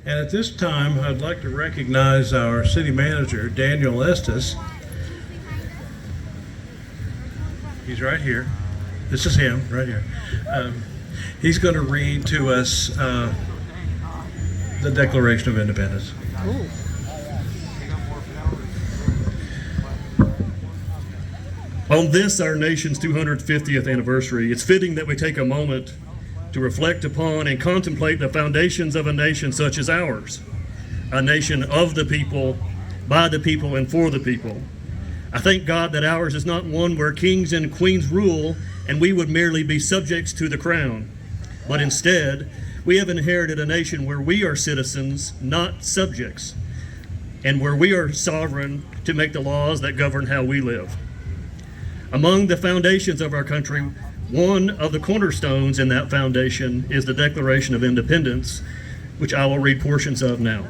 And at this time, I'd like to recognize our city manager, Daniel Estes. He's right here. This is him, right here. He's going to read to us the Declaration of Independence. Ooh. On this, our nation's 250th anniversary, it's fitting that we take a moment to reflect upon and contemplate the foundations of a nation such as ours, a nation of the people, by the people, and for the people. I thank God that ours is not one where kings and queens rule and we would merely be subjects to the crown, but instead, we have inherited a nation where we are citizens, not subjects, and where we are sovereign to make the laws that govern how we live. Among the foundations of our country, one of the cornerstones in that foundation is the Declaration of Independence, which I will read portions of now.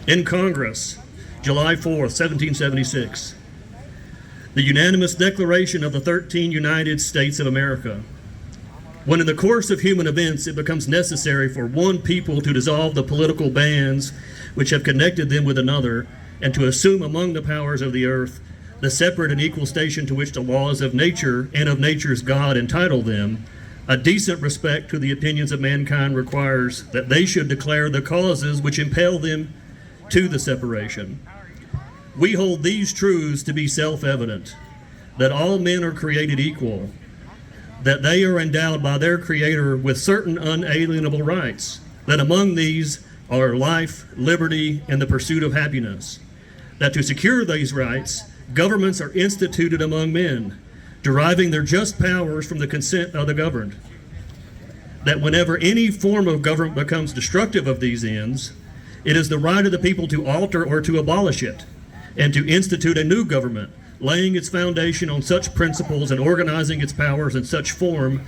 In Congress, July 4th, 1776, the unanimous declaration of the 13 United States of America. When in the course of human events it becomes necessary for one people to dissolve the political bands which have connected them with another, and to assume among the powers of the earth the separate and equal station to which the laws of nature and of nature's God entitle them, a decent respect to the opinions of mankind requires that they should declare the causes which impel them to the separation. We hold these truths to be self-evident, that all men are created equal, that they are endowed by their Creator with certain unalienable rights, that among these are life, liberty, and the pursuit of happiness, that to secure these rights, governments are instituted among men, deriving their just powers from the consent of the governed. That whenever any form of government becomes destructive of these ends, it is the right of the people to alter or to abolish it, and to institute a new government, laying its foundation on such principles and organizing its powers in such form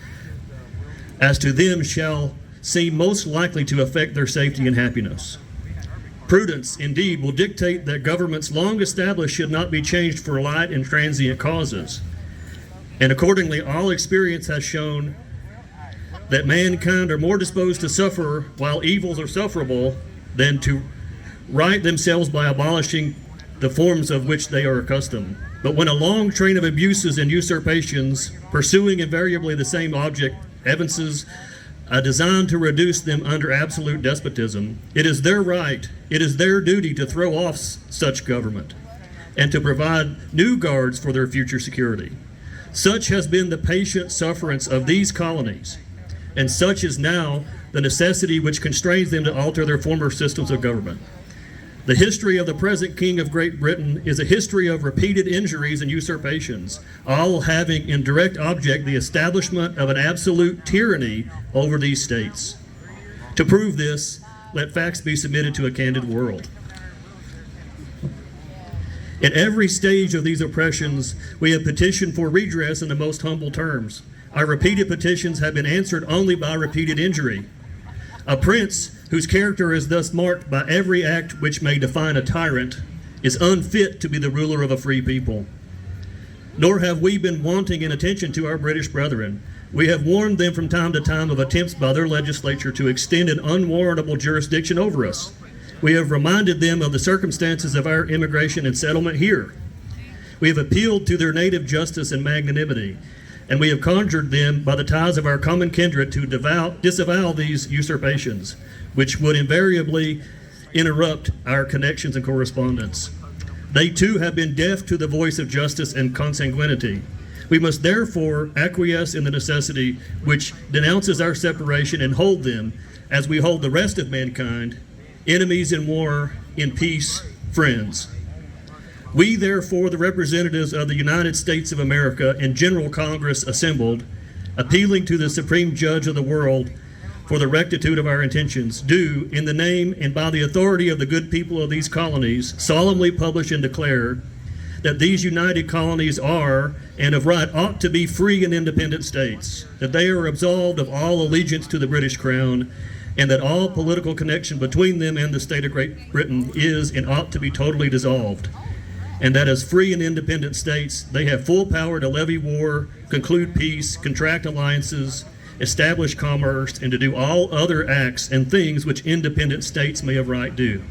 as to them shall seem most likely to affect their safety and happiness. Prudence, indeed, will dictate that governments long established should not be changed for light and transient causes. And accordingly, all experience has shown that mankind are more disposed to suffer while evils are sufferable than to right themselves by abolishing the forms of which they are accustomed. But when a long train of abuses and usurpations, pursuing invariably the same object, evinces a design to reduce them under absolute despotism, it is their right, it is their duty to throw off such government and to provide new guards for their future security. Such has been the patient sufferance of these colonies, and such is now the necessity which constrains them to alter their former systems of government. The history of the present King of Great Britain is a history of repeated injuries and usurpations, all having in direct object the establishment of an absolute tyranny over these states. To prove this, let facts be submitted to a candid world. At every stage of these oppressions, we have petitioned for redress in the most humble terms. Our repeated petitions have been answered only by repeated injury. A prince whose character is thus marked by every act which may define a tyrant is unfit to be the ruler of a free people. Nor have we been wanting in attention to our British brethren. We have warned them from time to time of attempts by their legislature to extend an unwarrantable jurisdiction over us. We have reminded them of the circumstances of our immigration and settlement here. We have appealed to their native justice and magnanimity, and we have conjured them by the ties of our common kindred to disavow these usurpations, which would invariably interrupt our connections and correspondence. They too have been deaf to the voice of justice and consanguinity. We must therefore acquiesce in the necessity which denounces our separation and hold them, as we hold the rest of mankind, enemies in war, in peace, friends. We, therefore, the representatives of the United States of America in General Congress assembled, appealing to the Supreme Judge of the world for the rectitude of our intentions, do, in the name and by the authority of the good people of these colonies, solemnly publish and declare that these united colonies are, and of right ought to be, free and independent states, that they are absolved of all allegiance to the British Crown, and that all political connection between them and the state of Great Britain is and ought to be totally dissolved, and that as free and independent states, they have full power to levy war, conclude peace, contract alliances, establish commerce, and to do all other acts and things which independent states may of right do.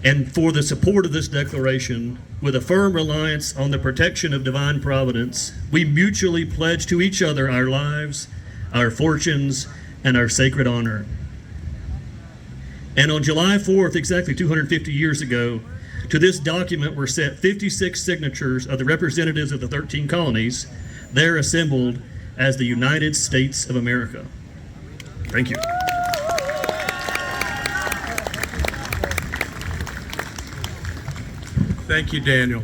And for the support of this declaration, with a firm reliance on the protection of divine providence, we mutually pledge to each other our lives, our fortunes, and our sacred honor. And on July 4th, exactly 250 years ago, to this document were sent 56 signatures of the representatives of the 13 colonies, there assembled as the United States of America. Thank you. Thank you, Daniel.